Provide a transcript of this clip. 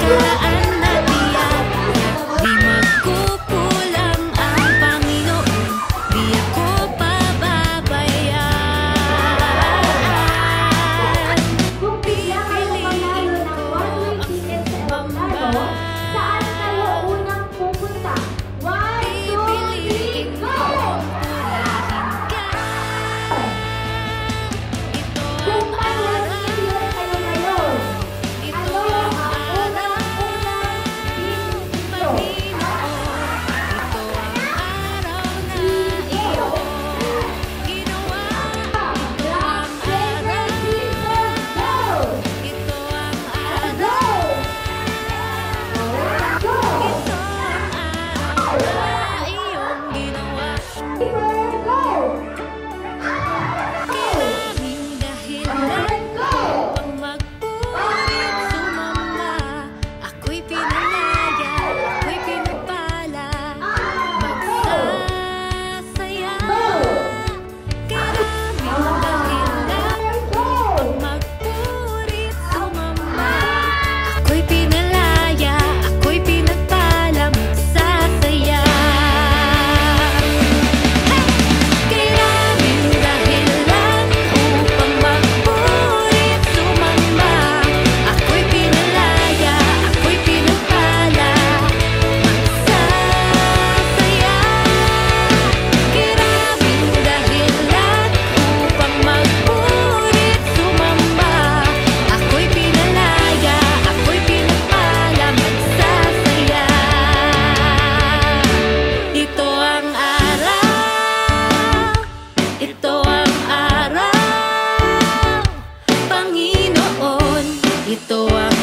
nakaraan na tiyak na di magkukulang ang Panginoon, di ako pababayaan. Kung bigla kayo manalo ng one-way ticket sa ibang laro, saan kayo unang pupunta? 1, 2, 3, go! Kung may 1 million kayo ngayon, ano ang unang-unang dito? Black, silver, silver, gold! Go! Go! Silver, go! Red, go! Ako'y pinalaya, ako'y pinagpala, magsasaya. Karaming dahilan magpurit sumamba. Ako'y pinalaya, ako'y pinagpala, magsasaya. Karaming dahilan upang magpurit sumamba. Ako'y pinalaya, ako'y pinagpala, magsasaya. Karaming dahilan upang magpurit sumamba. Ako'y pinalaya, ako'y pinagpala, magsasaya. Ito ang araw, ito ang araw, Panginoon, ito ang